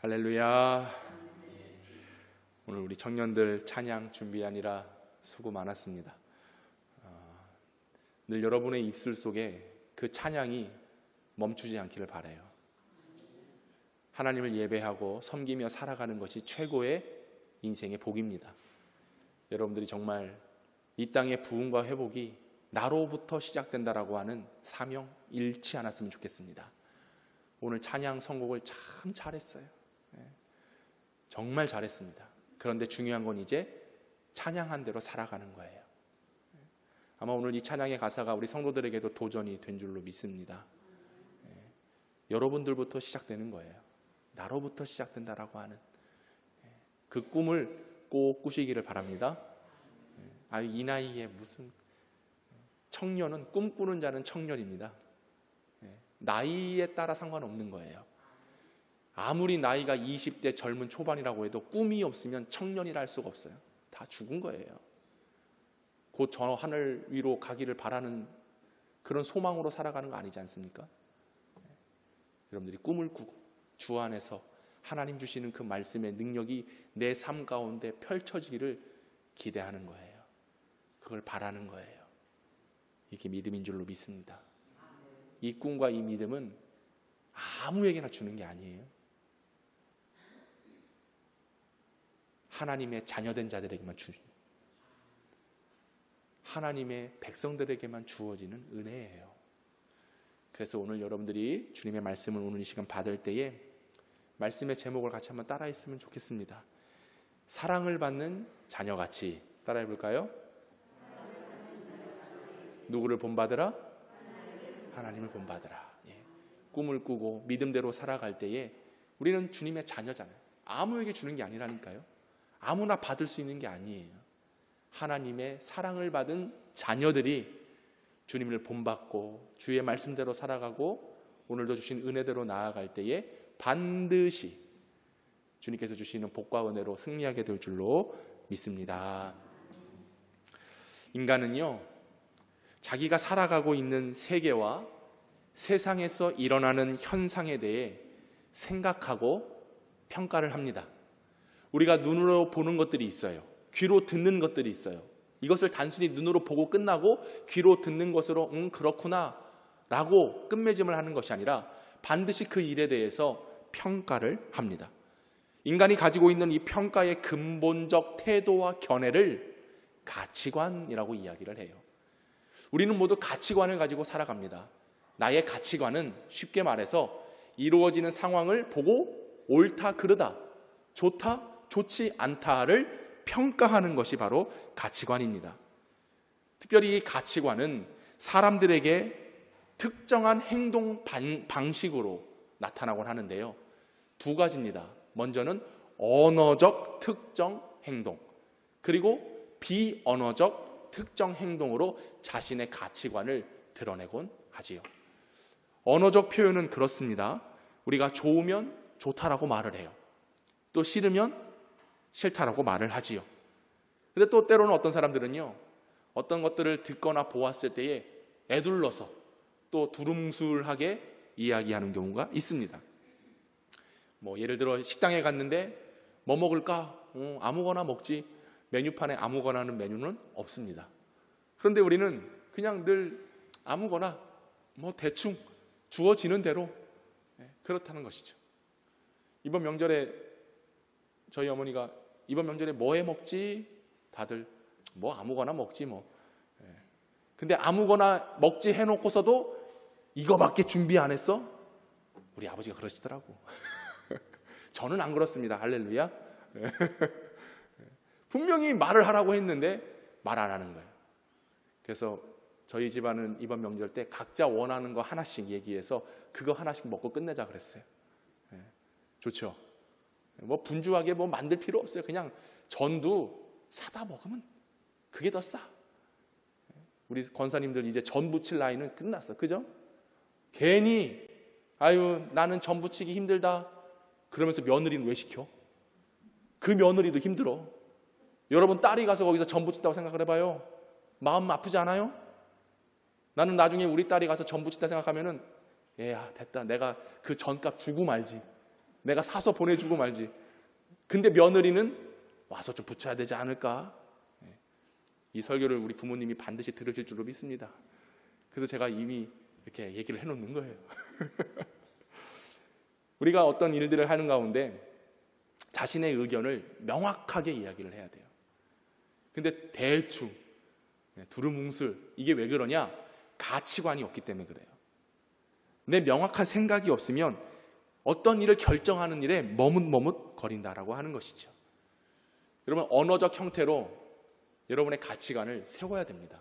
할렐루야. 오늘 우리 청년들 찬양 준비하느라 수고 많았습니다. 늘 여러분의 입술 속에 그 찬양이 멈추지 않기를 바라요. 하나님을 예배하고 섬기며 살아가는 것이 최고의 인생의 복입니다. 여러분들이 정말 이 땅의 부흥과 회복이 나로부터 시작된다라고 하는 사명 잃지 않았으면 좋겠습니다. 오늘 찬양 선곡을 참 잘했어요. 정말 잘했습니다. 그런데 중요한 건 이제 찬양한 대로 살아가는 거예요. 아마 오늘 이 찬양의 가사가 우리 성도들에게도 도전이 된 줄로 믿습니다. 여러분들부터 시작되는 거예요. 나로부터 시작된다라고 하는 그 꿈을 꼭 꾸시기를 바랍니다. 이 나이에 무슨 청년은 꿈꾸는 자는 청년입니다. 나이에 따라 상관없는 거예요. 아무리 나이가 20대 젊은 초반이라고 해도 꿈이 없으면 청년이라 할 수가 없어요. 다 죽은 거예요. 곧 저 하늘 위로 가기를 바라는 그런 소망으로 살아가는 거 아니지 않습니까? 여러분들이 꿈을 꾸고 주 안에서 하나님 주시는 그 말씀의 능력이 내 삶 가운데 펼쳐지기를 기대하는 거예요. 그걸 바라는 거예요. 이게 믿음인 줄로 믿습니다. 이 꿈과 이 믿음은 아무에게나 주는 게 아니에요. 하나님의 자녀된 자들에게만 하나님의 백성들에게만 주어지는 은혜예요. 그래서 오늘 여러분들이 주님의 말씀을 오늘 이 시간 받을 때에 말씀의 제목을 같이 한번 따라했으면 좋겠습니다. 사랑을 받는 자녀같이 따라해 볼까요? 누구를 본받으라? 하나님을 본받으라. 꿈을 꾸고 믿음대로 살아갈 때에 우리는 주님의 자녀잖아요. 아무에게 주는 게 아니라니까요. 아무나 받을 수 있는 게 아니에요. 하나님의 사랑을 받은 자녀들이 주님을 본받고 주의 말씀대로 살아가고 오늘도 주신 은혜대로 나아갈 때에 반드시 주님께서 주시는 복과 은혜로 승리하게 될 줄로 믿습니다. 인간은요, 자기가 살아가고 있는 세계와 세상에서 일어나는 현상에 대해 생각하고 평가를 합니다. 우리가 눈으로 보는 것들이 있어요. 귀로 듣는 것들이 있어요. 이것을 단순히 눈으로 보고 끝나고 귀로 듣는 것으로 그렇구나 라고 끝맺음을 하는 것이 아니라 반드시 그 일에 대해서 평가를 합니다. 인간이 가지고 있는 이 평가의 근본적 태도와 견해를 가치관이라고 이야기를 해요. 우리는 모두 가치관을 가지고 살아갑니다. 나의 가치관은 쉽게 말해서 이루어지는 상황을 보고 옳다 그르다, 좋다 좋지 않다를 평가하는 것이 바로 가치관입니다. 특별히 이 가치관은 사람들에게 특정한 행동 방식으로 나타나곤 하는데요. 두 가지입니다. 먼저는 언어적 특정 행동, 그리고 비언어적 특정 행동으로 자신의 가치관을 드러내곤 하지요. 언어적 표현은 그렇습니다. 우리가 좋으면 좋다라고 말을 해요. 또 싫으면 싫다라고 말을 하지요. 근데 또 때로는 어떤 사람들은요, 어떤 것들을 듣거나 보았을 때에 애둘러서 또 두rum술하게 이야기하는 경우가 있습니다. 예를 들어 식당에 갔는데 뭐 먹을까? 아무거나 먹지. 메뉴판에 아무거나 하는 메뉴는 없습니다. 그런데 우리는 그냥 늘 아무거나 대충 주어지는 대로 그렇다는 것이죠. 이번 명절에 저희 어머니가 이번 명절에 뭐 해 먹지? 다들 아무거나 먹지 뭐. 근데 아무거나 먹지 해놓고서도 이거밖에 준비 안 했어? 우리 아버지가 그러시더라고. 저는 안 그렇습니다. 할렐루야. 분명히 말을 하라고 했는데 말 안 하는 거예요. 그래서 저희 집안은 이번 명절 때 각자 원하는 거 하나씩 얘기해서 그거 하나씩 먹고 끝내자 그랬어요. 좋죠. 분주하게 만들 필요 없어요. 그냥 전도 사다 먹으면 그게 더 싸. 우리 권사님들 이제 전 부칠 나이는 끝났어. 그죠? 괜히 나는 전 부치기 힘들다 그러면서 며느리는 왜 시켜? 그 며느리도 힘들어. 여러분 딸이 가서 거기서 전 부친다고 생각을 해봐요. 마음 아프지 않아요? 나는 나중에 우리 딸이 가서 전 부친다 생각하면은 얘야 됐다. 내가 그 전값 주고 말지. 내가 사서 보내주고 말지. 근데 며느리는 와서 좀 붙여야 되지 않을까? 이 설교를 우리 부모님이 반드시 들으실 줄로 믿습니다. 그래서 제가 이미 이렇게 얘기를 해놓는 거예요. 우리가 어떤 일들을 하는 가운데 자신의 의견을 명확하게 이야기를 해야 돼요. 근데 대충 두루뭉술, 이게 왜 그러냐? 가치관이 없기 때문에 그래요. 내 명확한 생각이 없으면 어떤 일을 결정하는 일에 머뭇머뭇 거린다라고 하는 것이죠. 여러분, 언어적 형태로 여러분의 가치관을 세워야 됩니다.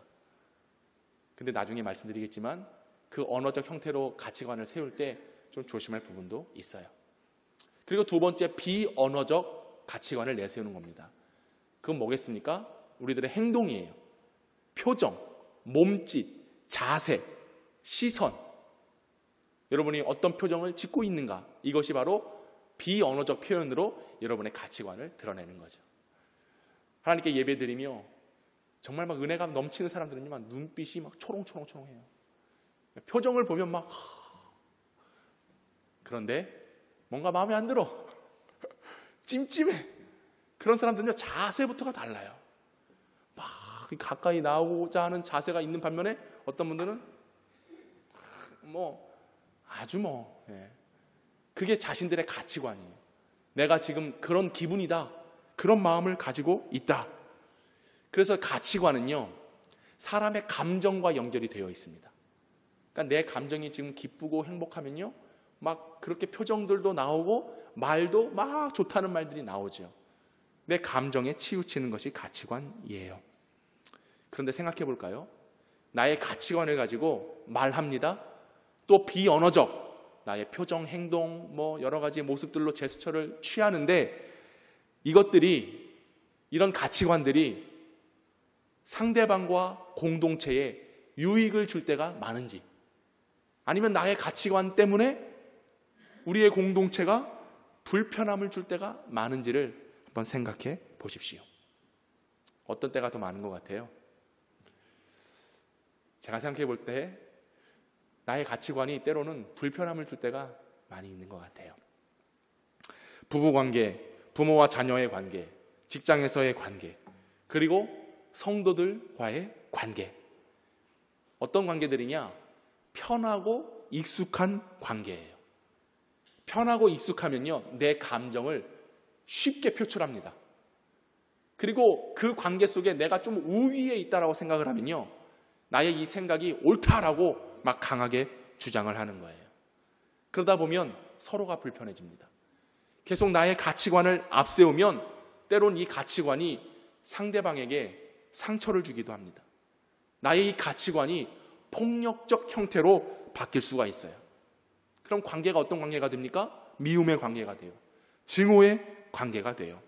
근데 나중에 말씀드리겠지만 그 언어적 형태로 가치관을 세울 때 좀 조심할 부분도 있어요. 그리고 두 번째, 비언어적 가치관을 내세우는 겁니다. 그건 뭐겠습니까? 우리들의 행동이에요. 표정, 몸짓, 자세, 시선. 여러분이 어떤 표정을 짓고 있는가? 이것이 바로 비언어적 표현으로 여러분의 가치관을 드러내는 거죠. 하나님께 예배드리며 정말 막 은혜가 넘치는 사람들은요, 막 눈빛이 막 초롱초롱초롱해요. 표정을 보면 막 그런데 뭔가 마음에 안 들어. 찜찜해. 그런 사람들은요, 자세부터가 달라요. 막 가까이 나오고자 하는 자세가 있는 반면에 어떤 분들은 그게 자신들의 가치관이에요. 내가 지금 그런 기분이다, 그런 마음을 가지고 있다. 그래서 가치관은요, 사람의 감정과 연결이 되어 있습니다. 그러니까 내 감정이 지금 기쁘고 행복하면요, 막 그렇게 표정들도 나오고 말도 막 좋다는 말들이 나오죠. 내 감정에 치우치는 것이 가치관이에요. 그런데 생각해 볼까요? 나의 가치관을 가지고 말합니다. 또 비언어적 나의 표정, 행동, 여러 가지 모습들로 제스처를 취하는데 이런 가치관들이 상대방과 공동체에 유익을 줄 때가 많은지, 아니면 나의 가치관 때문에 우리의 공동체가 불편함을 줄 때가 많은지를 한번 생각해 보십시오. 어떤 때가 더 많은 것 같아요? 제가 생각해 볼 때 나의 가치관이 때로는 불편함을 줄 때가 많이 있는 것 같아요. 부부관계, 부모와 자녀의 관계, 직장에서의 관계, 그리고 성도들과의 관계. 어떤 관계들이냐? 편하고 익숙한 관계예요. 편하고 익숙하면요, 내 감정을 쉽게 표출합니다. 그리고 그 관계 속에 내가 좀 우위에 있다라고 생각을 하면요, 나의 이 생각이 옳다라고 막 강하게 주장을 하는 거예요. 그러다 보면 서로가 불편해집니다. 계속 나의 가치관을 앞세우면 때론 이 가치관이 상대방에게 상처를 주기도 합니다. 나의 이 가치관이 폭력적 형태로 바뀔 수가 있어요. 그럼 관계가 어떤 관계가 됩니까? 미움의 관계가 돼요. 증오의 관계가 돼요.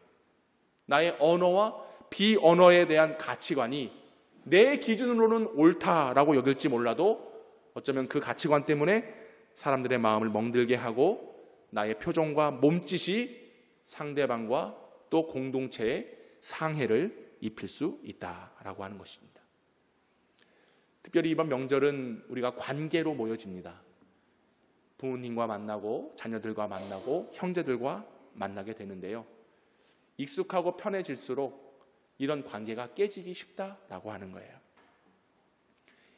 나의 언어와 비언어에 대한 가치관이 내 기준으로는 옳다라고 여길지 몰라도 어쩌면 그 가치관 때문에 사람들의 마음을 멍들게 하고 나의 표정과 몸짓이 상대방과 또 공동체에 상해를 입힐 수 있다라고 하는 것입니다. 특별히 이번 명절은 우리가 관계로 모여집니다. 부모님과 만나고 자녀들과 만나고 형제들과 만나게 되는데요. 익숙하고 편해질수록 이런 관계가 깨지기 쉽다라고 하는 거예요.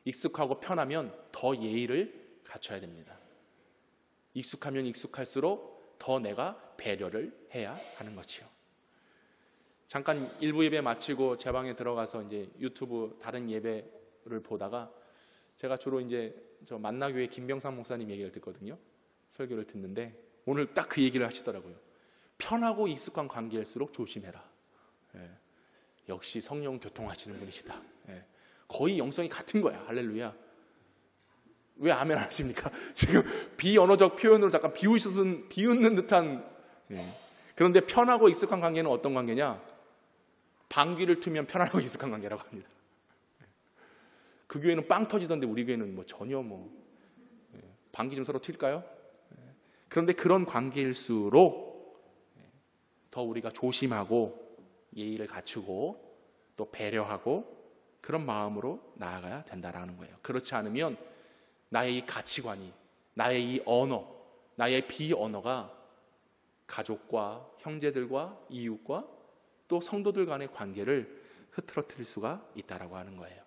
익숙하고 편하면 더 예의를 갖춰야 됩니다. 익숙하면 익숙할수록 더 내가 배려를 해야 하는 거지요. 잠깐 일부 예배 마치고 제 방에 들어가서 이제 유튜브 다른 예배를 보다가 제가 주로 이제 저 만나교회 김병삼 목사님 얘기를 듣거든요. 설교를 듣는데 오늘 딱 그 얘기를 하시더라고요. 편하고 익숙한 관계일수록 조심해라. 역시 성령 교통하시는 분이시다. 거의 영성이 같은 거야. 할렐루야. 왜 아멘 안 하십니까? 지금 비언어적 표현으로 잠깐 비웃는 듯한. 그런데 편하고 익숙한 관계는 어떤 관계냐? 방귀를 트면 편하고 익숙한 관계라고 합니다. 그 교회는 빵 터지던데 우리 교회는 전혀 방귀 좀 서로 튈까요? 그런데 그런 관계일수록 더 우리가 조심하고 예의를 갖추고 또 배려하고 그런 마음으로 나아가야 된다라는 거예요. 그렇지 않으면 나의 이 가치관이, 나의 이 언어, 나의 비언어가 가족과 형제들과 이웃과 또 성도들 간의 관계를 흐트러뜨릴 수가 있다라고 하는 거예요.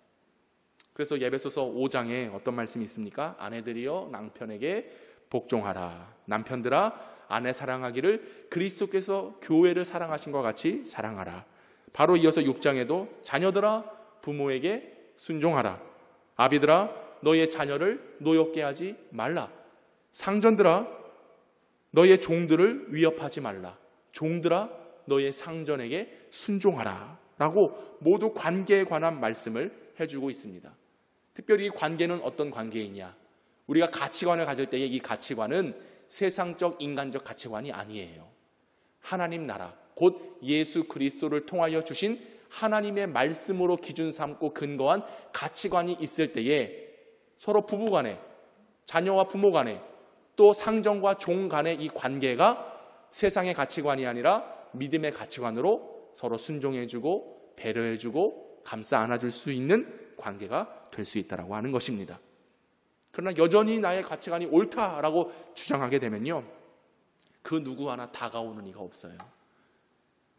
그래서 에베소서 5장에 어떤 말씀이 있습니까? 아내들이여 남편에게 복종하라. 남편들아 아내 사랑하기를 그리스도께서 교회를 사랑하신 것 같이 사랑하라. 바로 이어서 6장에도 자녀들아 부모에게 순종하라. 아비들아 너의 자녀를 노엽게 하지 말라. 상전들아 너의 종들을 위협하지 말라. 종들아 너의 상전에게 순종하라 라고 모두 관계에 관한 말씀을 해주고 있습니다. 특별히 이 관계는 어떤 관계이냐? 우리가 가치관을 가질 때의 이 가치관은 세상적 인간적 가치관이 아니에요. 하나님 나라 곧 예수 그리스도를 통하여 주신 하나님의 말씀으로 기준 삼고 근거한 가치관이 있을 때에 서로 부부 간에 자녀와 부모 간에 또 상전과 종 간의 이 관계가 세상의 가치관이 아니라 믿음의 가치관으로 서로 순종해주고 배려해주고 감싸 안아줄 수 있는 관계가 될 수 있다고 하는 것입니다. 그러나 여전히 나의 가치관이 옳다라고 주장하게 되면요, 그 누구 하나 다가오는 이가 없어요.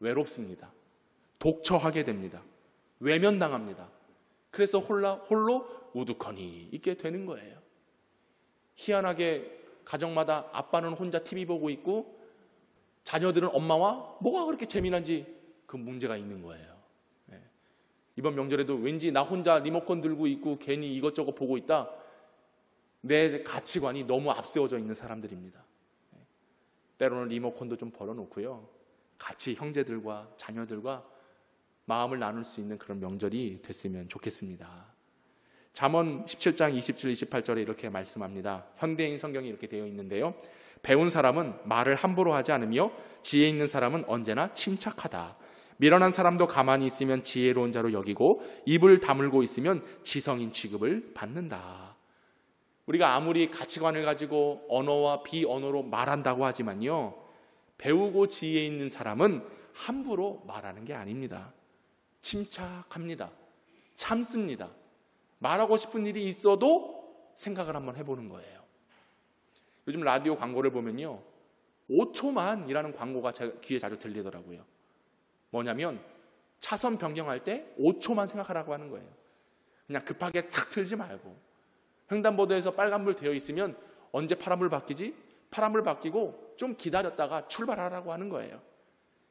외롭습니다. 독처하게 됩니다. 외면당합니다. 그래서 홀로 우두커니 있게 되는 거예요. 희한하게 가정마다 아빠는 혼자 TV 보고 있고 자녀들은 엄마와 뭐가 그렇게 재미난지 그 문제가 있는 거예요. 이번 명절에도 왠지 나 혼자 리모컨 들고 있고 괜히 이것저것 보고 있다. 내 가치관이 너무 앞세워져 있는 사람들입니다. 때로는 리모컨도 좀 벌어놓고요, 같이 형제들과 자녀들과 마음을 나눌 수 있는 그런 명절이 됐으면 좋겠습니다. 잠언 17장 27, 28절에 이렇게 말씀합니다. 현대인 성경이 이렇게 되어 있는데요, 배운 사람은 말을 함부로 하지 않으며 지혜 있는 사람은 언제나 침착하다. 미련한 사람도 가만히 있으면 지혜로운 자로 여기고 입을 다물고 있으면 지성인 취급을 받는다. 우리가 아무리 가치관을 가지고 언어와 비언어로 말한다고 하지만요, 배우고 지혜 있는 사람은 함부로 말하는 게 아닙니다. 침착합니다. 참습니다. 말하고 싶은 일이 있어도 생각을 한번 해보는 거예요. 요즘 라디오 광고를 보면요, 5초만이라는 광고가 제 귀에 자주 들리더라고요. 뭐냐면 차선 변경할 때 5초만 생각하라고 하는 거예요. 그냥 급하게 탁 틀지 말고, 횡단보도에서 빨간불 되어 있으면 언제 파란불 바뀌지? 파란불 바뀌고 좀 기다렸다가 출발하라고 하는 거예요.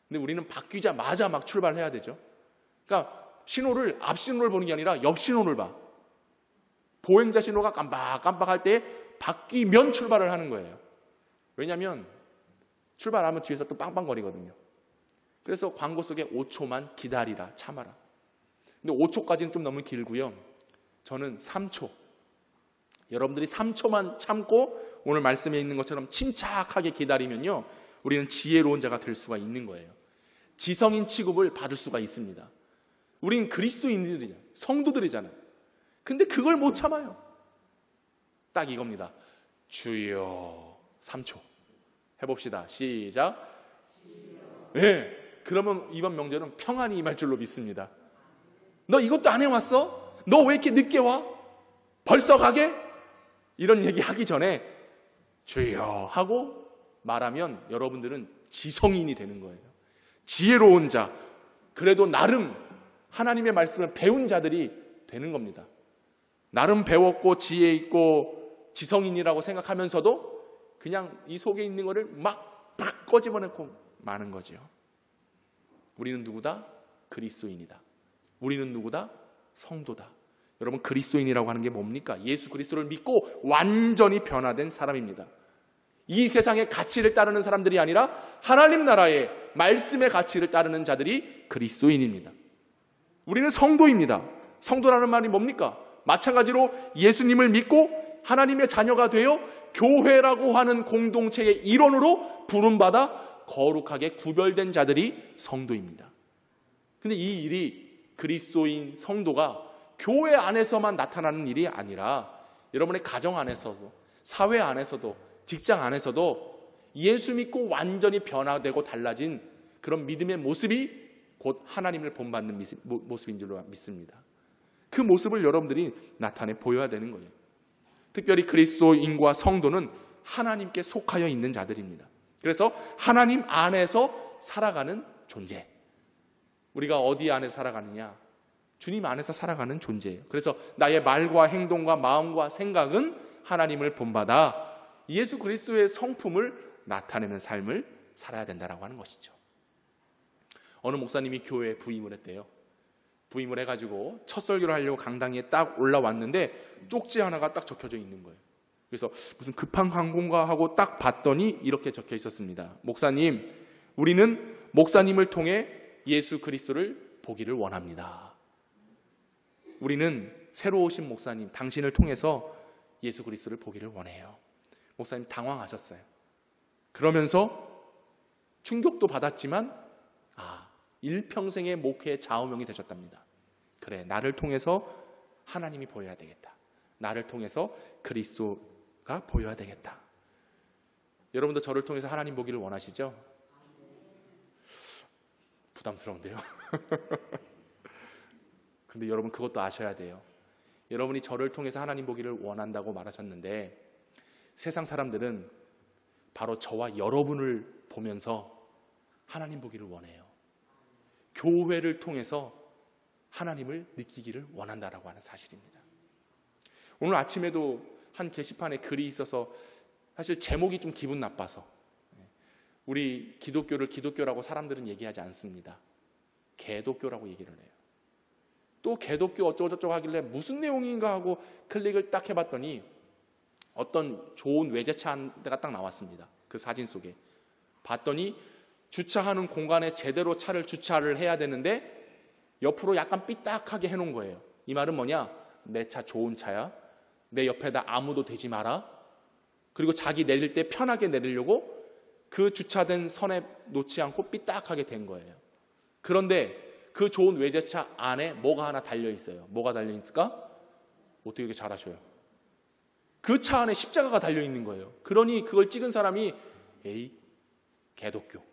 근데 우리는 바뀌자마자 막 출발해야 되죠. 그러니까 신호를, 앞 신호를 보는 게 아니라 옆 신호를 봐. 보행자 신호가 깜빡깜빡할 때 바뀌면 출발을 하는 거예요. 왜냐하면 출발하면 뒤에서 또 빵빵거리거든요. 그래서 광고 속에 5초만 기다리라, 참아라. 근데 5초까지는 좀 너무 길고요. 저는 3초. 여러분들이 3초만 참고 오늘 말씀에 있는 것처럼 침착하게 기다리면요, 우리는 지혜로운 자가 될 수가 있는 거예요. 지성인 취급을 받을 수가 있습니다. 우린 그리스도인들이잖아요. 성도들이잖아요. 근데 그걸 못 참아요. 딱 이겁니다. 주여. 3초. 해봅시다. 시작. 네. 그러면 이번 명절은 평안이 임할 줄로 믿습니다. 너 이것도 안 해왔어? 너 왜 이렇게 늦게 와? 벌써 가게? 이런 얘기 하기 전에 주여 하고 말하면 여러분들은 지성인이 되는 거예요. 지혜로운 자, 그래도 나름 하나님의 말씀을 배운 자들이 되는 겁니다. 나름 배웠고 지혜 있고 지성인이라고 생각하면서도 그냥 이 속에 있는 거를 막 꺼집어내고 마는 거죠. 우리는 누구다? 그리스도인이다. 우리는 누구다? 성도다. 여러분, 그리스도인이라고 하는 게 뭡니까? 예수 그리스도를 믿고 완전히 변화된 사람입니다. 이 세상의 가치를 따르는 사람들이 아니라 하나님 나라의 말씀의 가치를 따르는 자들이 그리스도인입니다. 우리는 성도입니다. 성도라는 말이 뭡니까? 마찬가지로 예수님을 믿고 하나님의 자녀가 되어 교회라고 하는 공동체의 일원으로 부름받아 거룩하게 구별된 자들이 성도입니다. 근데 이 일이 그리스도인 성도가 교회 안에서만 나타나는 일이 아니라 여러분의 가정 안에서도, 사회 안에서도, 직장 안에서도 예수 믿고 완전히 변화되고 달라진 그런 믿음의 모습이 곧 하나님을 본받는 모습인 줄로 믿습니다. 그 모습을 여러분들이 나타내 보여야 되는 거예요. 특별히 그리스도인과 성도는 하나님께 속하여 있는 자들입니다. 그래서 하나님 안에서 살아가는 존재. 우리가 어디 안에서 살아가느냐? 주님 안에서 살아가는 존재예요. 그래서 나의 말과 행동과 마음과 생각은 하나님을 본받아 예수 그리스도의 성품을 나타내는 삶을 살아야 된다라고 하는 것이죠. 어느 목사님이 교회에 부임을 했대요. 부임을 해가지고 첫 설교를 하려고 강당에 딱 올라왔는데 쪽지 하나가 딱 적혀져 있는 거예요. 그래서 무슨 급한 광고인가 하고 딱 봤더니 이렇게 적혀 있었습니다. 목사님, 우리는 목사님을 통해 예수 그리스도를 보기를 원합니다. 우리는 새로 오신 목사님, 당신을 통해서 예수 그리스도를 보기를 원해요. 목사님 당황하셨어요. 그러면서 충격도 받았지만 일평생의 목회의 좌우명이 되셨답니다. 그래, 나를 통해서 하나님이 보여야 되겠다. 나를 통해서 그리스도가 보여야 되겠다. 여러분도 저를 통해서 하나님 보기를 원하시죠? 부담스러운데요. 근데 여러분 그것도 아셔야 돼요. 여러분이 저를 통해서 하나님 보기를 원한다고 말하셨는데 세상 사람들은 바로 저와 여러분을 보면서 하나님 보기를 원해요. 교회를 통해서 하나님을 느끼기를 원한다라고 하는 사실입니다. 오늘 아침에도 한 게시판에 글이 있어서 사실 제목이 좀 기분 나빠서, 우리 기독교를 기독교라고 사람들은 얘기하지 않습니다. 개독교라고 얘기를 해요. 또 개독교 어쩌고저쩌고 하길래 무슨 내용인가 하고 클릭을 딱 해봤더니 어떤 좋은 외제차 한 대가 딱 나왔습니다. 그 사진 속에 봤더니 주차하는 공간에 제대로 차를 주차를 해야 되는데 옆으로 약간 삐딱하게 해놓은 거예요. 이 말은 뭐냐? 내 차 좋은 차야. 내 옆에다 아무도 대지 마라. 그리고 자기 내릴 때 편하게 내리려고 그 주차된 선에 놓지 않고 삐딱하게 된 거예요. 그런데 그 좋은 외제차 안에 뭐가 하나 달려있어요. 뭐가 달려있을까? 어떻게 이렇게 잘 아셔요? 그 차 안에 십자가가 달려있는 거예요. 그러니 그걸 찍은 사람이 에이, 개독교.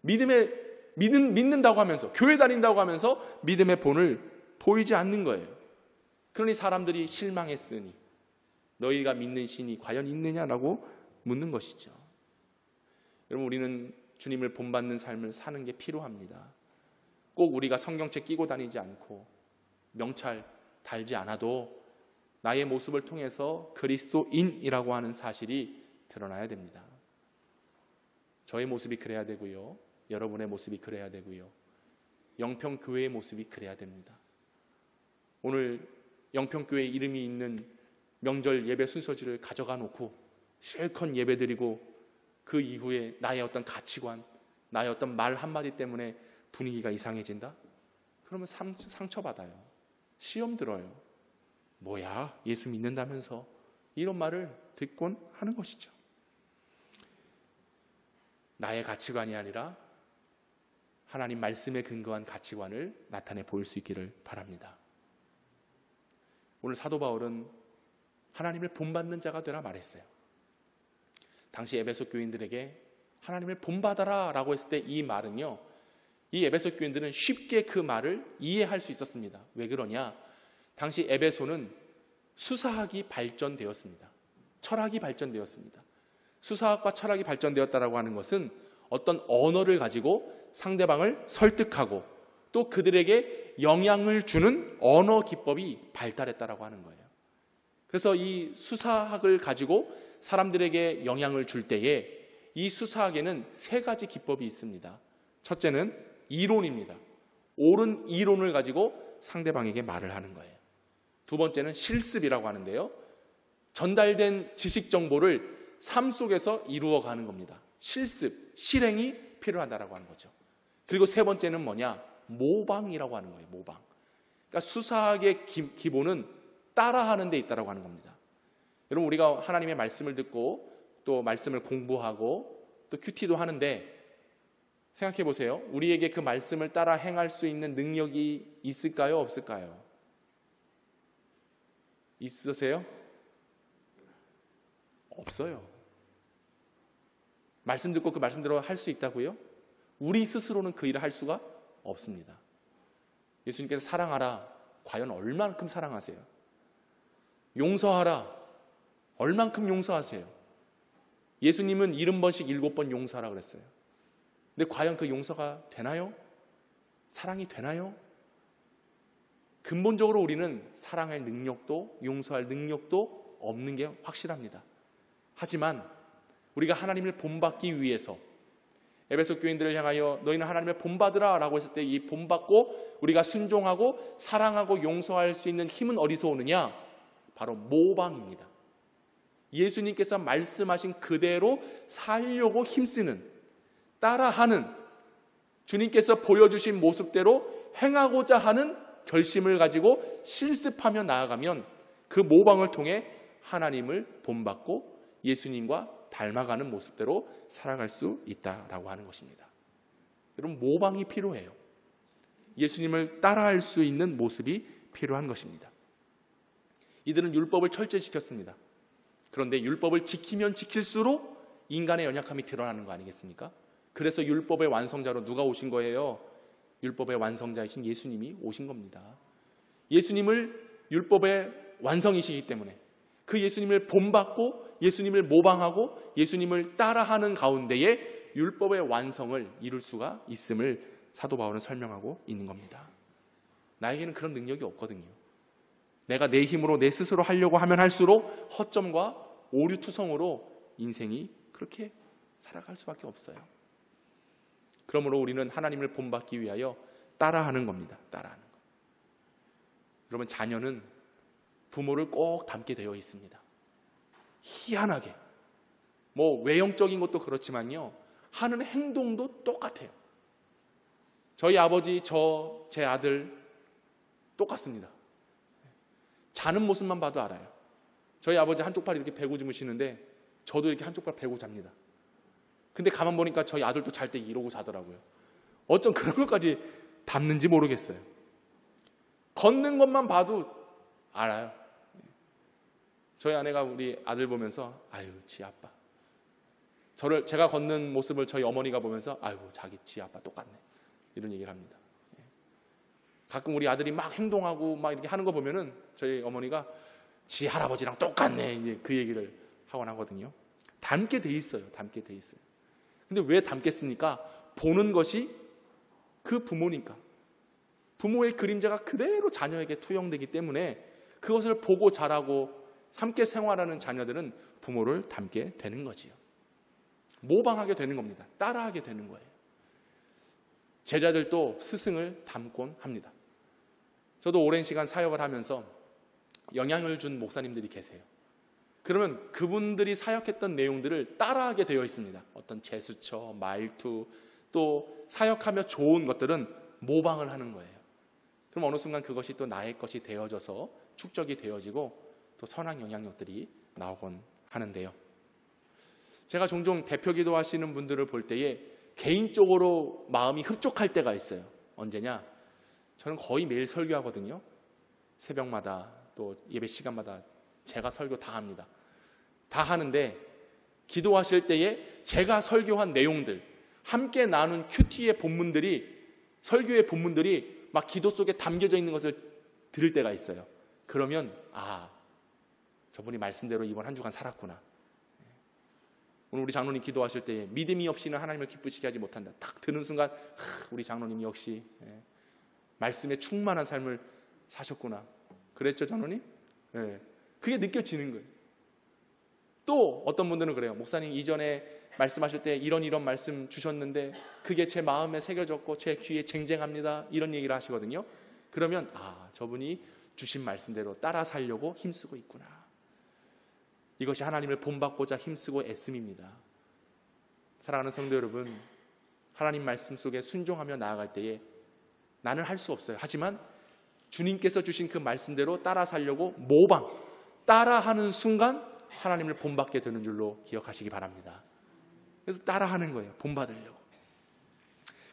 믿는다고 하면서, 교회 다닌다고 하면서 믿음의 본을 보이지 않는 거예요. 그러니 사람들이 실망했으니 너희가 믿는 신이 과연 있느냐라고 묻는 것이죠. 여러분, 우리는 주님을 본받는 삶을 사는 게 필요합니다. 꼭 우리가 성경책 끼고 다니지 않고 명찰 달지 않아도 나의 모습을 통해서 그리스도인이라고 하는 사실이 드러나야 됩니다. 저의 모습이 그래야 되고요. 여러분의 모습이 그래야 되고요. 영평교회의 모습이 그래야 됩니다. 오늘 영평교회 이름이 있는 명절 예배 순서지를 가져가 놓고 실컷 예배드리고 그 이후에 나의 어떤 가치관, 나의 어떤 말 한마디 때문에 분위기가 이상해진다? 그러면 상처받아요. 시험 들어요. 뭐야? 예수 믿는다면서? 이런 말을 듣곤 하는 것이죠. 나의 가치관이 아니라 하나님 말씀에 근거한 가치관을 나타내 보일 수 있기를 바랍니다. 오늘 사도 바울은 하나님을 본받는 자가 되라 말했어요. 당시 에베소 교인들에게 하나님을 본받아라 라고 했을 때 이 말은요, 이 에베소 교인들은 쉽게 그 말을 이해할 수 있었습니다. 왜 그러냐? 당시 에베소는 수사학이 발전되었습니다. 철학이 발전되었습니다. 수사학과 철학이 발전되었다라고 하는 것은 어떤 언어를 가지고 상대방을 설득하고 또 그들에게 영향을 주는 언어 기법이 발달했다라고 하는 거예요. 그래서 이 수사학을 가지고 사람들에게 영향을 줄 때에 이 수사학에는 세 가지 기법이 있습니다. 첫째는 이론입니다. 옳은 이론을 가지고 상대방에게 말을 하는 거예요. 두 번째는 실습이라고 하는데요. 전달된 지식 정보를 삶 속에서 이루어가는 겁니다. 실습, 실행이 필요하다라고 하는 거죠. 그리고 세 번째는 뭐냐? 모방이라고 하는 거예요. 모방. 그러니까 수사학의 기본은 따라하는 데 있다라고 하는 겁니다. 여러분, 우리가 하나님의 말씀을 듣고 또 말씀을 공부하고 또 큐티도 하는데 생각해 보세요. 우리에게 그 말씀을 따라 행할 수 있는 능력이 있을까요? 없을까요? 있으세요? 없어요. 말씀 듣고 그 말씀대로 할 수 있다고요? 우리 스스로는 그 일을 할 수가 없습니다. 예수님께서 사랑하라. 과연 얼만큼 사랑하세요? 용서하라. 얼만큼 용서하세요? 예수님은 70번씩 7번 용서하라 그랬어요. 근데 과연 그 용서가 되나요? 사랑이 되나요? 근본적으로 우리는 사랑할 능력도 용서할 능력도 없는 게 확실합니다. 하지만 우리가 하나님을 본받기 위해서 에베소 교인들을 향하여 너희는 하나님을 본받으라 라고 했을 때 이 본받고 우리가 순종하고 사랑하고 용서할 수 있는 힘은 어디서 오느냐? 바로 모방입니다. 예수님께서 말씀하신 그대로 살려고 힘쓰는, 따라하는, 주님께서 보여주신 모습대로 행하고자 하는 결심을 가지고 실습하며 나아가면 그 모방을 통해 하나님을 본받고 예수님과 닮아가는 모습대로 살아갈 수 있다라고 하는 것입니다. 여러분, 모방이 필요해요. 예수님을 따라할 수 있는 모습이 필요한 것입니다. 이들은 율법을 철저히 지켰습니다. 그런데 율법을 지키면 지킬수록 인간의 연약함이 드러나는 거 아니겠습니까? 그래서 율법의 완성자로 누가 오신 거예요? 율법의 완성자이신 예수님이 오신 겁니다. 예수님을 율법의 완성이시기 때문에 그 예수님을 본받고 예수님을 모방하고 예수님을 따라하는 가운데에 율법의 완성을 이룰 수가 있음을 사도 바울은 설명하고 있는 겁니다. 나에게는 그런 능력이 없거든요. 내가 내 힘으로 내 스스로 하려고 하면 할수록 허점과 오류투성으로 인생이 그렇게 살아갈 수밖에 없어요. 그러므로 우리는 하나님을 본받기 위하여 따라하는 겁니다. 따라하는 것. 여러분, 자녀는 부모를 꼭 닮게 되어 있습니다. 희한하게. 외형적인 것도 그렇지만요, 하는 행동도 똑같아요. 저희 아버지, 제 아들 똑같습니다. 자는 모습만 봐도 알아요. 저희 아버지 한쪽 팔 이렇게 베고 주무시는데 저도 이렇게 한쪽 팔 베고 잡니다. 근데 가만 보니까 저희 아들도 잘 때 이러고 자더라고요. 어쩜 그런 것까지 닮는지 모르겠어요. 걷는 것만 봐도 알아요. 저희 아내가 우리 아들 보면서 아유, 지 아빠. 제가 걷는 모습을 저희 어머니가 보면서 아유, 지 아빠 똑같네. 이런 얘기를 합니다. 가끔 우리 아들이 막 행동하고 막 이렇게 하는 거 보면은 저희 어머니가 지 할아버지랑 똑같네. 이제 그 얘기를 하곤 하거든요. 닮게 돼 있어요. 닮게 돼 있어요. 근데 왜 닮겠습니까? 보는 것이 그 부모니까. 부모의 그림자가 그대로 자녀에게 투영되기 때문에 그것을 보고 자라고 함께 생활하는 자녀들은 부모를 닮게 되는 거지요. 모방하게 되는 겁니다. 따라하게 되는 거예요. 제자들도 스승을 닮곤 합니다. 저도 오랜 시간 사역을 하면서 영향을 준 목사님들이 계세요. 그러면 그분들이 사역했던 내용들을 따라하게 되어 있습니다. 어떤 제스처, 말투, 또 사역하며 좋은 것들은 모방을 하는 거예요. 그럼 어느 순간 그것이 또 나의 것이 되어져서 축적이 되어지고 또 선한 영향력들이 나오곤 하는데요. 제가 종종 대표 기도하시는 분들을 볼 때에 개인적으로 마음이 흡족할 때가 있어요. 언제냐? 저는 거의 매일 설교하거든요. 새벽마다 또 예배 시간마다 제가 설교 다 합니다. 다 하는데 기도하실 때에 제가 설교한 내용들, 함께 나눈 큐티의 본문들이, 설교의 본문들이 막 기도 속에 담겨져 있는 것을 들을 때가 있어요. 그러면 저분이 말씀대로 이번 한 주간 살았구나. 오늘 우리 장로님 기도하실 때 믿음이 없이는 하나님을 기쁘시게 하지 못한다. 딱 드는 순간 우리 장로님이 역시 말씀에 충만한 삶을 사셨구나. 그랬죠, 장로님? 그게 느껴지는 거예요. 또 어떤 분들은 그래요. 목사님 이전에 말씀하실 때 이런 말씀 주셨는데 그게 제 마음에 새겨졌고 제 귀에 쟁쟁합니다. 이런 얘기를 하시거든요. 그러면 저분이 주신 말씀대로 따라 살려고 힘쓰고 있구나. 이것이 하나님을 본받고자 힘쓰고 애씀입니다. 사랑하는 성도 여러분, 하나님 말씀 속에 순종하며 나아갈 때에 나는 할 수 없어요. 하지만 주님께서 주신 그 말씀대로 따라 살려고 모방, 따라하는 순간 하나님을 본받게 되는 줄로 기억하시기 바랍니다. 그래서 따라하는 거예요. 본받으려고.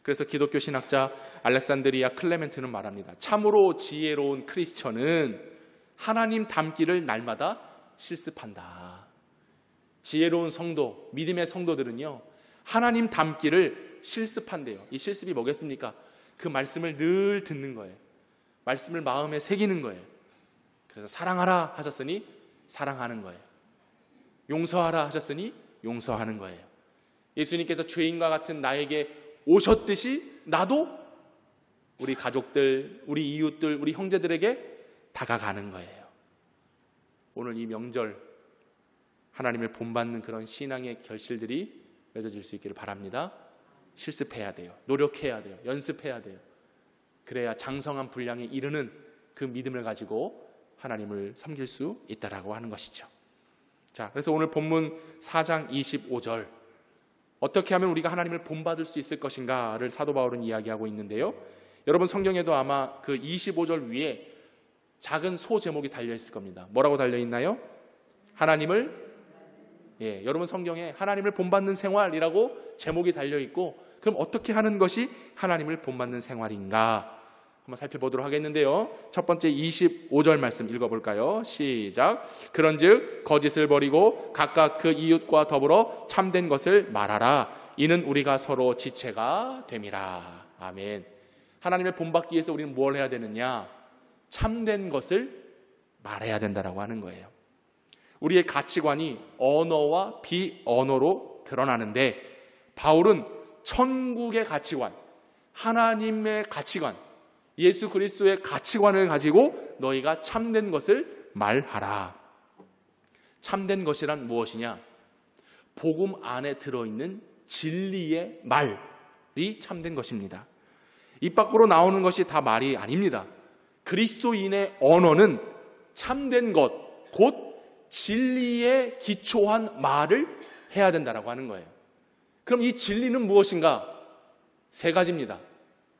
그래서 기독교 신학자 알렉산드리아 클레멘트는 말합니다. 참으로 지혜로운 크리스천은 하나님 닮기를 날마다 실습한다. 지혜로운 성도, 믿음의 성도들은요, 하나님 닮기를 실습한대요. 이 실습이 뭐겠습니까? 그 말씀을 늘 듣는 거예요. 말씀을 마음에 새기는 거예요. 그래서 사랑하라 하셨으니 사랑하는 거예요. 용서하라 하셨으니 용서하는 거예요. 예수님께서 죄인과 같은 나에게 오셨듯이 나도 우리 가족들, 우리 이웃들, 우리 형제들에게 다가가는 거예요. 오늘 이 명절 하나님을 본받는 그런 신앙의 결실들이 맺어질 수 있기를 바랍니다. 실습해야 돼요. 노력해야 돼요. 연습해야 돼요. 그래야 장성한 분량에 이르는 그 믿음을 가지고 하나님을 섬길 수 있다라고 하는 것이죠. 자, 그래서 오늘 본문 4장 25절 어떻게 하면 우리가 하나님을 본받을 수 있을 것인가를 사도 바울은 이야기하고 있는데요. 여러분 성경에도 아마 그 25절 위에 작은 소 제목이 달려있을 겁니다. 뭐라고 달려있나요? 하나님을, 여러분 성경에 하나님을 본받는 생활이라고 제목이 달려있고, 그럼 어떻게 하는 것이 하나님을 본받는 생활인가 한번 살펴보도록 하겠는데요. 첫 번째 25절 말씀 읽어볼까요? 시작. 그런즉 거짓을 버리고 각각 그 이웃과 더불어 참된 것을 말하라. 이는 우리가 서로 지체가 됨이라. 아멘. 하나님을 본받기 위해서 우리는 뭘 해야 되느냐? 참된 것을 말해야 된다라고 하는 거예요. 우리의 가치관이 언어와 비언어로 드러나는데, 바울은 천국의 가치관, 하나님의 가치관, 예수 그리스도의 가치관을 가지고 너희가 참된 것을 말하라. 참된 것이란 무엇이냐? 복음 안에 들어있는 진리의 말이 참된 것입니다. 입 밖으로 나오는 것이 다 말이 아닙니다. 그리스도인의 언어는 참된 것, 곧 진리에 기초한 말을 해야 된다라고 하는 거예요. 그럼 이 진리는 무엇인가? 세 가지입니다.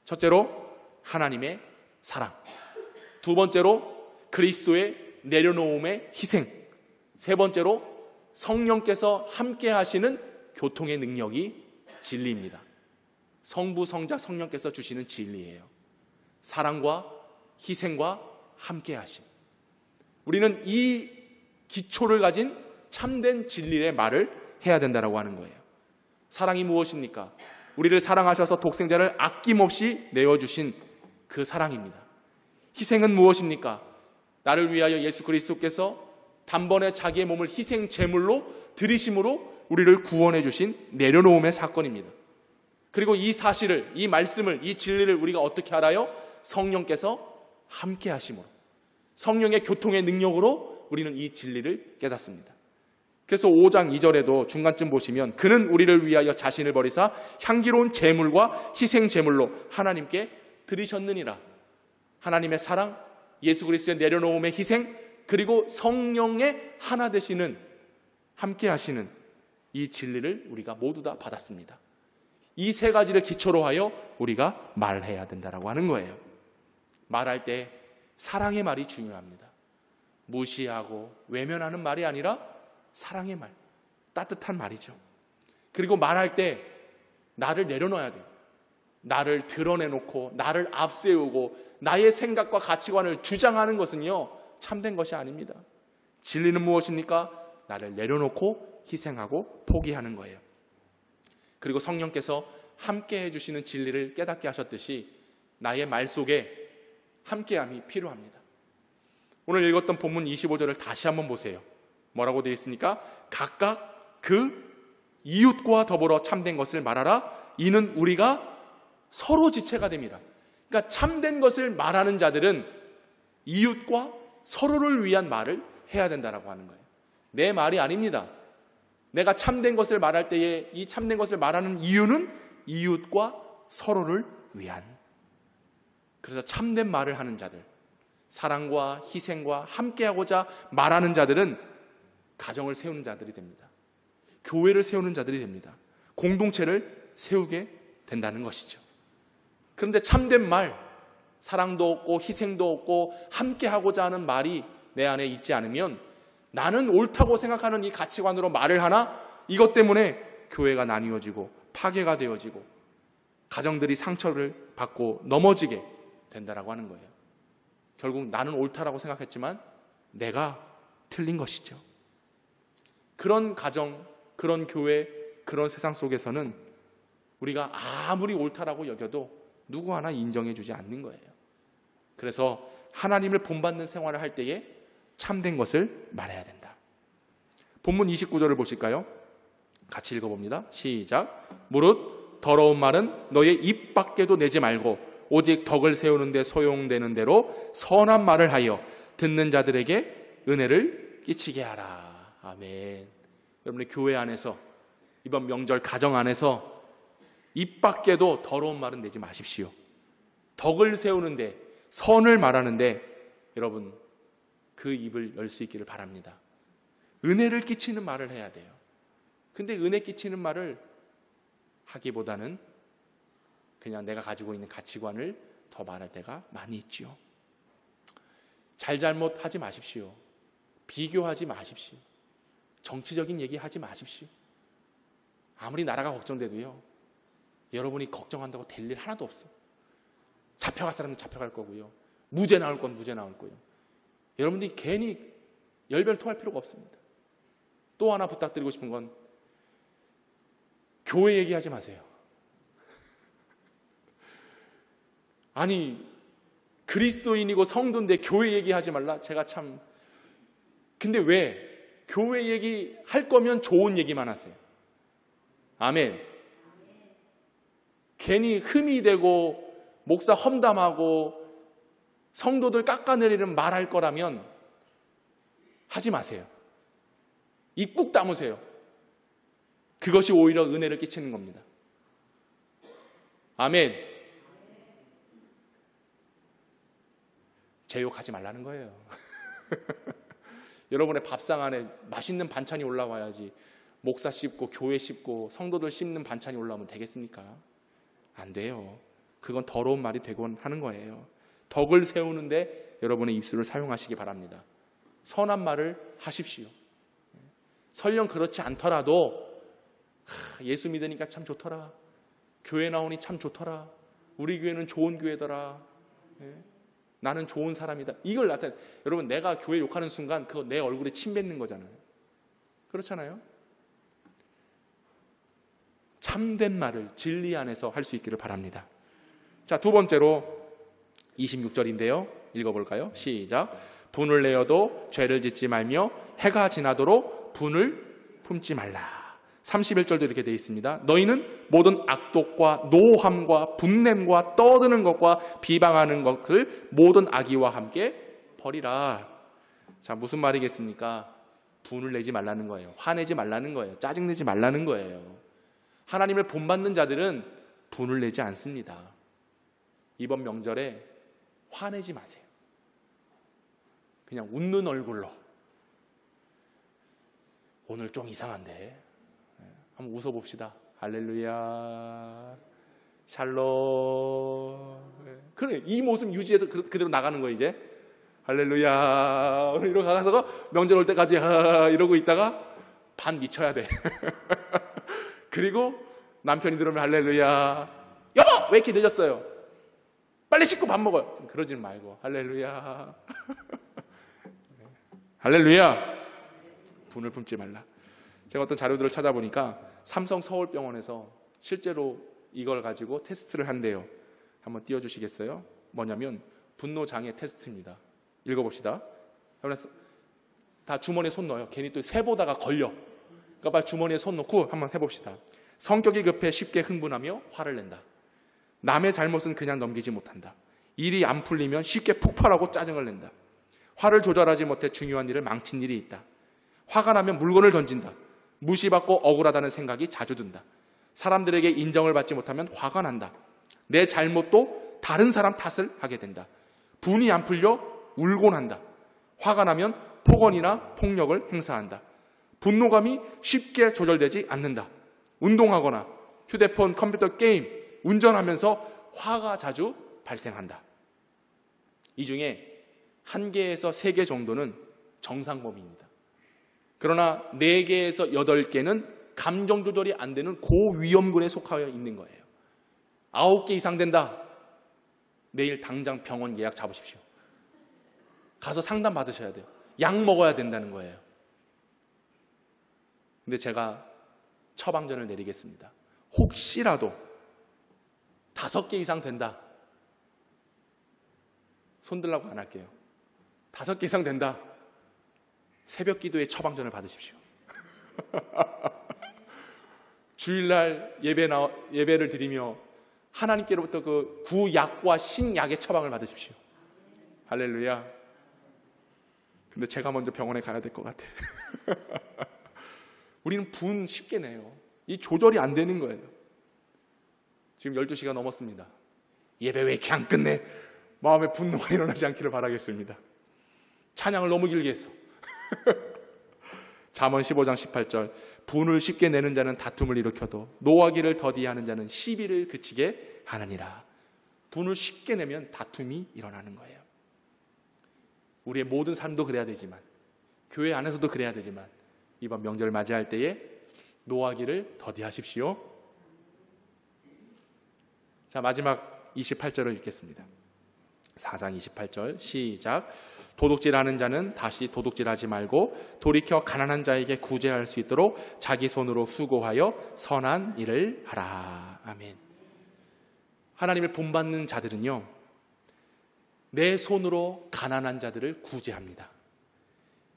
첫째로 하나님의 사랑, 두 번째로 그리스도의 내려놓음의 희생, 세 번째로 성령께서 함께 하시는 교통의 능력이 진리입니다. 성부, 성자, 성령께서 주시는 진리예요. 사랑과 희생과 함께 하심. 우리는 이 기초를 가진 참된 진리의 말을 해야 된다라고 하는 거예요. 사랑이 무엇입니까? 우리를 사랑하셔서 독생자를 아낌없이 내어주신 그 사랑입니다. 희생은 무엇입니까? 나를 위하여 예수 그리스도께서 단번에 자기의 몸을 희생 제물로 드리심으로 우리를 구원해 주신 내려놓음의 사건입니다. 그리고 이 사실을, 이 말씀을, 이 진리를 우리가 어떻게 알아요? 성령께서 함께 하심으로, 성령의 교통의 능력으로 우리는 이 진리를 깨닫습니다. 그래서 5장 2절에도 중간쯤 보시면 그는 우리를 위하여 자신을 버리사 향기로운 제물과 희생 제물로 하나님께 드리셨느니라. 하나님의 사랑, 예수 그리스도의 내려놓음의 희생, 그리고 성령의 하나 되시는, 함께 하시는 이 진리를 우리가 모두 다 받았습니다. 이 세 가지를 기초로 하여 우리가 말해야 된다라고 하는 거예요. 말할 때 사랑의 말이 중요합니다. 무시하고 외면하는 말이 아니라 사랑의 말, 따뜻한 말이죠. 그리고 말할 때 나를 내려놔야 돼요. 나를 드러내놓고 나를 앞세우고 나의 생각과 가치관을 주장하는 것은요, 참된 것이 아닙니다. 진리는 무엇입니까? 나를 내려놓고 희생하고 포기하는 거예요. 그리고 성령께서 함께 해주시는 진리를 깨닫게 하셨듯이 나의 말 속에 함께함이 필요합니다. 오늘 읽었던 본문 25절을 다시 한번 보세요. 뭐라고 되어 있습니까? 각각 그 이웃과 더불어 참된 것을 말하라. 이는 우리가 서로 지체가 됩니다. 그러니까 참된 것을 말하는 자들은 이웃과 서로를 위한 말을 해야 된다라고 하는 거예요. 내 말이 아닙니다. 내가 참된 것을 말할 때에 이 참된 것을 말하는 이유는 이웃과 서로를 위한. 그래서 참된 말을 하는 자들, 사랑과 희생과 함께하고자 말하는 자들은 가정을 세우는 자들이 됩니다. 교회를 세우는 자들이 됩니다. 공동체를 세우게 된다는 것이죠. 그런데 참된 말, 사랑도 없고 희생도 없고 함께하고자 하는 말이 내 안에 있지 않으면 나는 옳다고 생각하는 이 가치관으로 말을 하나 이것 때문에 교회가 나뉘어지고 파괴가 되어지고 가정들이 상처를 받고 넘어지게 된다라고 하는 거예요. 결국 나는 옳다라고 생각했지만 내가 틀린 것이죠. 그런 가정, 그런 교회, 그런 세상 속에서는 우리가 아무리 옳다라고 여겨도 누구 하나 인정해 주지 않는 거예요. 그래서 하나님을 본받는 생활을 할 때에 참된 것을 말해야 된다. 본문 29절을 보실까요? 같이 읽어봅니다. 시작. 무릇 더러운 말은 너의 입 밖에도 내지 말고 오직 덕을 세우는 데 소용되는 대로 선한 말을 하여 듣는 자들에게 은혜를 끼치게 하라. 아멘. 여러분의 교회 안에서, 이번 명절 가정 안에서 입 밖에도 더러운 말은 내지 마십시오. 덕을 세우는데, 선을 말하는데 여러분 그 입을 열 수 있기를 바랍니다. 은혜를 끼치는 말을 해야 돼요. 근데 은혜 끼치는 말을 하기보다는 그냥 내가 가지고 있는 가치관을 더 말할 때가 많이 있지요. 잘잘못 하지 마십시오. 비교하지 마십시오. 정치적인 얘기 하지 마십시오. 아무리 나라가 걱정돼도요, 여러분이 걱정한다고 될 일 하나도 없어. 잡혀갈 사람은 잡혀갈 거고요, 무죄 나올 건 무죄 나올 거예요. 여러분들이 괜히 열변을 토할 필요가 없습니다. 또 하나 부탁드리고 싶은 건 교회 얘기하지 마세요. 아니, 그리스도인이고 성도인데 교회 얘기하지 말라? 제가 참, 근데 왜 교회 얘기할 거면 좋은 얘기만 하세요? 아멘. 괜히 흠이 되고 목사 험담하고 성도들 깎아내리는 말할 거라면 하지 마세요. 입 꾹 다무세요. 그것이 오히려 은혜를 끼치는 겁니다. 아멘. 제 욕하지 말라는 거예요. 여러분의 밥상 안에 맛있는 반찬이 올라와야지 목사 씹고 교회 씹고 성도들 씹는 반찬이 올라오면 되겠습니까? 안 돼요. 그건 더러운 말이 되곤 하는 거예요. 덕을 세우는데 여러분의 입술을 사용하시기 바랍니다. 선한 말을 하십시오. 설령 그렇지 않더라도 예수 믿으니까 참 좋더라, 교회 나오니 참 좋더라, 우리 교회는 좋은 교회더라, 나는 좋은 사람이다, 이걸 나타내. 여러분, 내가 교회 욕하는 순간 그거 내 얼굴에 침 뱉는 거잖아요. 그렇잖아요. 참된 말을 진리 안에서 할 수 있기를 바랍니다. 자, 두 번째로 26절인데요 읽어볼까요? 시작. 분을 내어도 죄를 짓지 말며 해가 지나도록 분을 품지 말라. 31절도 이렇게 되어 있습니다. 너희는 모든 악독과 노함과 분냄과 떠드는 것과 비방하는 것을 모든 악의와 함께 버리라. 자, 무슨 말이겠습니까? 분을 내지 말라는 거예요. 화내지 말라는 거예요. 짜증내지 말라는 거예요. 하나님을 본받는 자들은 분을 내지 않습니다. 이번 명절에 화내지 마세요. 그냥 웃는 얼굴로. 오늘 좀 이상한데 한번 웃어봅시다. 할렐루야, 샬롬. 그래, 이 모습 유지해서 그대로 나가는 거예요. 이제 할렐루야 이러고 가서 명절 올 때까지 이러고 있다가 반 미쳐야 돼. 그리고 남편이 들으면 할렐루야, 여보 왜 이렇게 늦었어요? 빨리 씻고 밥 먹어요. 그러지 말고 할렐루야. 할렐루야. 분을 품지 말라. 제가 어떤 자료들을 찾아보니까 삼성 서울병원에서 실제로 이걸 가지고 테스트를 한대요. 한번 띄워주시겠어요? 뭐냐면 분노장애 테스트입니다. 읽어봅시다. 다 주머니에 손 넣어요. 괜히 또 세보다가 걸려. 그러니까 빨리 주머니에 손 넣고 한번 해봅시다. 성격이 급해 쉽게 흥분하며 화를 낸다. 남의 잘못은 그냥 넘기지 못한다. 일이 안 풀리면 쉽게 폭발하고 짜증을 낸다. 화를 조절하지 못해 중요한 일을 망친 일이 있다. 화가 나면 물건을 던진다. 무시받고 억울하다는 생각이 자주 든다. 사람들에게 인정을 받지 못하면 화가 난다. 내 잘못도 다른 사람 탓을 하게 된다. 분이 안 풀려 울곤 한다. 화가 나면 폭언이나 폭력을 행사한다. 분노감이 쉽게 조절되지 않는다. 운동하거나 휴대폰, 컴퓨터 게임, 운전하면서 화가 자주 발생한다. 이 중에 1개에서 3개 정도는 정상범위입니다. 그러나 4개에서 8개는 감정 조절이 안 되는 고위험군에 속하여 있는 거예요. 9개 이상 된다. 내일 당장 병원 예약 잡으십시오. 가서 상담 받으셔야 돼요. 약 먹어야 된다는 거예요. 근데 제가 처방전을 내리겠습니다. 혹시라도 5개 이상 된다. 손들라고 안 할게요. 5개 이상 된다. 새벽 기도에 처방전을 받으십시오. 주일날 예배를 드리며 하나님께로부터 그 구약과 신약의 처방을 받으십시오. 할렐루야. 근데 제가 먼저 병원에 가야 될 것 같아. 우리는 분 쉽게 내요. 이 조절이 안 되는 거예요. 지금 12시가 넘었습니다. 예배 왜 이렇게 안 끝내? 마음에 분노가 일어나지 않기를 바라겠습니다. 찬양을 너무 길게 했어. 잠언 15장 18절, 분을 쉽게 내는 자는 다툼을 일으켜도 노하기를 더디하는 자는 시비를 그치게 하느니라. 분을 쉽게 내면 다툼이 일어나는 거예요. 우리의 모든 삶도 그래야 되지만, 교회 안에서도 그래야 되지만, 이번 명절을 맞이할 때에 노하기를 더디하십시오. 자, 마지막 28절을 읽겠습니다. 4장 28절 시작. 도둑질하는 자는 다시 도둑질하지 말고 돌이켜 가난한 자에게 구제할 수 있도록 자기 손으로 수고하여 선한 일을 하라. 아멘. 하나님을 본받는 자들은요, 내 손으로 가난한 자들을 구제합니다.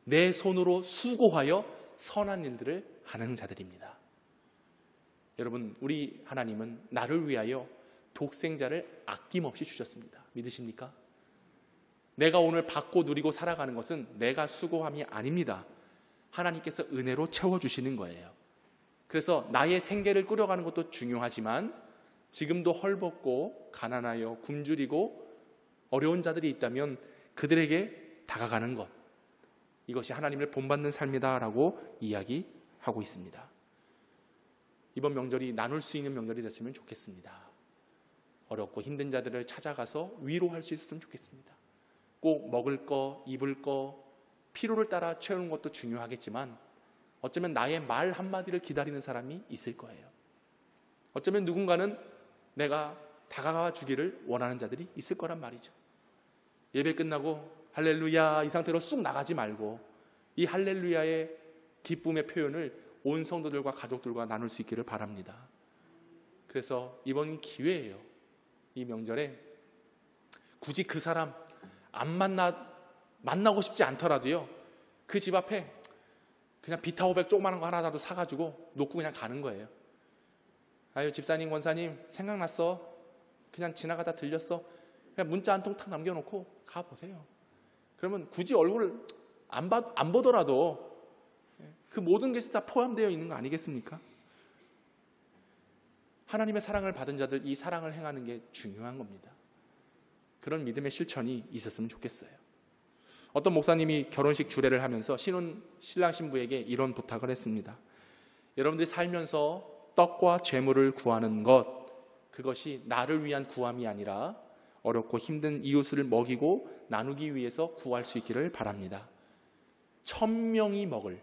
내 손으로 수고하여 선한 일들을 하는 자들입니다. 여러분, 우리 하나님은 나를 위하여 독생자를 아낌없이 주셨습니다. 믿으십니까? 내가 오늘 받고 누리고 살아가는 것은 내가 수고함이 아닙니다. 하나님께서 은혜로 채워주시는 거예요. 그래서 나의 생계를 꾸려가는 것도 중요하지만 지금도 헐벗고 가난하여 굶주리고 어려운 자들이 있다면 그들에게 다가가는 것, 이것이 하나님을 본받는 삶이다라고 이야기하고 있습니다. 이번 명절이 나눌 수 있는 명절이 됐으면 좋겠습니다. 어렵고 힘든 자들을 찾아가서 위로할 수 있었으면 좋겠습니다. 꼭 먹을 거, 입을 거, 필요를 따라 채우는 것도 중요하겠지만 어쩌면 나의 말 한마디를 기다리는 사람이 있을 거예요. 어쩌면 누군가는 내가 다가가 주기를 원하는 자들이 있을 거란 말이죠. 예배 끝나고 할렐루야 이 상태로 쑥 나가지 말고 이 할렐루야의 기쁨의 표현을 온 성도들과 가족들과 나눌 수 있기를 바랍니다. 그래서 이번 기회예요. 이 명절에 굳이 그 사람 안 만나고 싶지 않더라도요, 그 집 앞에 그냥 비타오백 조그마한 거 하나라도 사가지고 놓고 그냥 가는 거예요. 아유, 집사님, 권사님 생각났어. 그냥 지나가다 들렸어. 그냥 문자 한 통 탁 남겨놓고 가보세요. 그러면 굳이 얼굴을 안 보더라도 그 모든 것이 다 포함되어 있는 거 아니겠습니까? 하나님의 사랑을 받은 자들, 이 사랑을 행하는 게 중요한 겁니다. 그런 믿음의 실천이 있었으면 좋겠어요. 어떤 목사님이 결혼식 주례를 하면서 신랑 신부에게 이런 부탁을 했습니다. 여러분들이 살면서 떡과 재물을 구하는 것, 그것이 나를 위한 구함이 아니라 어렵고 힘든 이웃을 먹이고 나누기 위해서 구할 수 있기를 바랍니다. 1000명이 먹을,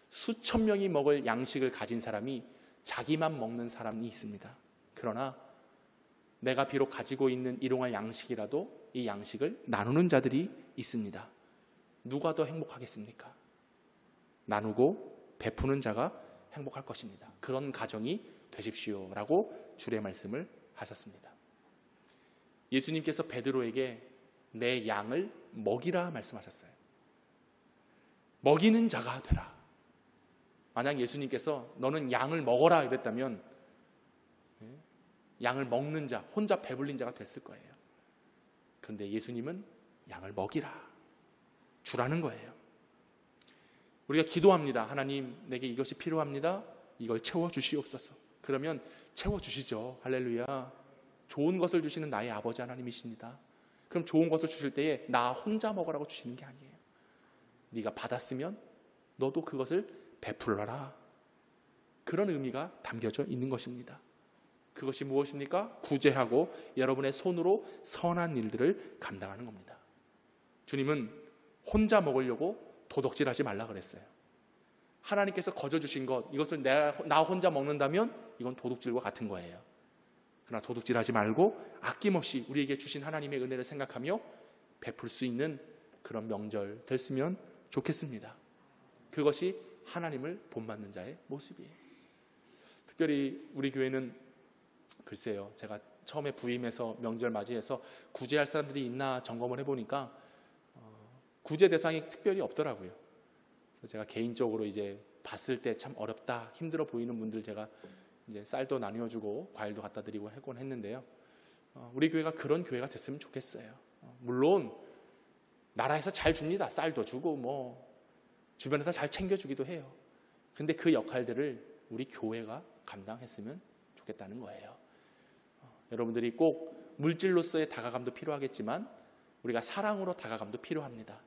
수천 명이 먹을 양식을 가진 사람이 자기만 먹는 사람이 있습니다. 그러나 내가 비록 가지고 있는 일용할 양식이라도 이 양식을 나누는 자들이 있습니다. 누가 더 행복하겠습니까? 나누고 베푸는 자가 행복할 것입니다. 그런 가정이 되십시오라고 주의 말씀을 하셨습니다. 예수님께서 베드로에게 내 양을 먹이라 말씀하셨어요. 먹이는 자가 되라. 만약 예수님께서 너는 양을 먹어라 이랬다면 양을 먹는 자, 혼자 배불린 자가 됐을 거예요. 그런데 예수님은 양을 먹이라, 주라는 거예요. 우리가 기도합니다. 하나님, 내게 이것이 필요합니다. 이걸 채워주시옵소서. 그러면 채워주시죠. 할렐루야. 좋은 것을 주시는 나의 아버지 하나님이십니다. 그럼 좋은 것을 주실 때에 나 혼자 먹으라고 주시는 게 아니에요. 네가 받았으면 너도 그것을 베풀어라. 그런 의미가 담겨져 있는 것입니다. 그것이 무엇입니까? 구제하고 여러분의 손으로 선한 일들을 감당하는 겁니다. 주님은 혼자 먹으려고 도둑질하지 말라 그랬어요. 하나님께서 거저주신 것, 이것을 나 혼자 먹는다면 이건 도둑질과 같은 거예요. 그러나 도둑질하지 말고 아낌없이 우리에게 주신 하나님의 은혜를 생각하며 베풀 수 있는 그런 명절 됐으면 좋겠습니다. 그것이 하나님을 본받는 자의 모습이에요. 특별히 우리 교회는 글쎄요, 제가 처음에 부임해서 명절 맞이해서 구제할 사람들이 있나 점검을 해보니까 구제 대상이 특별히 없더라고요. 그래서 제가 개인적으로 이제 봤을 때 참 어렵다, 힘들어 보이는 분들 제가 이제 쌀도 나뉘어주고 과일도 갖다 드리고 하곤 했는데요. 우리 교회가 그런 교회가 됐으면 좋겠어요. 물론 나라에서 잘 줍니다. 쌀도 주고 뭐 주변에서 잘 챙겨주기도 해요. 근데 그 역할들을 우리 교회가 감당했으면 좋겠다는 거예요. 여러분들이 꼭 물질로서의 다가감도 필요하겠지만 우리가 사랑으로 다가감도 필요합니다.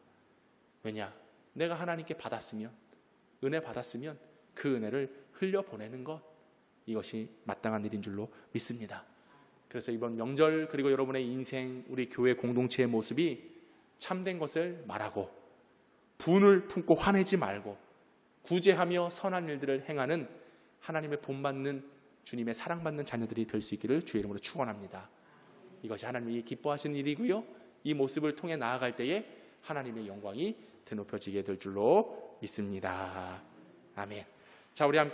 왜냐? 내가 하나님께 받았으면, 은혜 받았으면 그 은혜를 흘려보내는 것, 이것이 마땅한 일인 줄로 믿습니다. 그래서 이번 명절 그리고 여러분의 인생, 우리 교회 공동체의 모습이 참된 것을 말하고 분을 품고 화내지 말고 구제하며 선한 일들을 행하는 하나님의 본받는 주님의 사랑받는 자녀들이 될 수 있기를 주의 이름으로 축원합니다. 이것이 하나님이 기뻐하시는 일이고요. 이 모습을 통해 나아갈 때에 하나님의 영광이 드높여지게 될 줄로 믿습니다. 아멘. 자, 우리 함께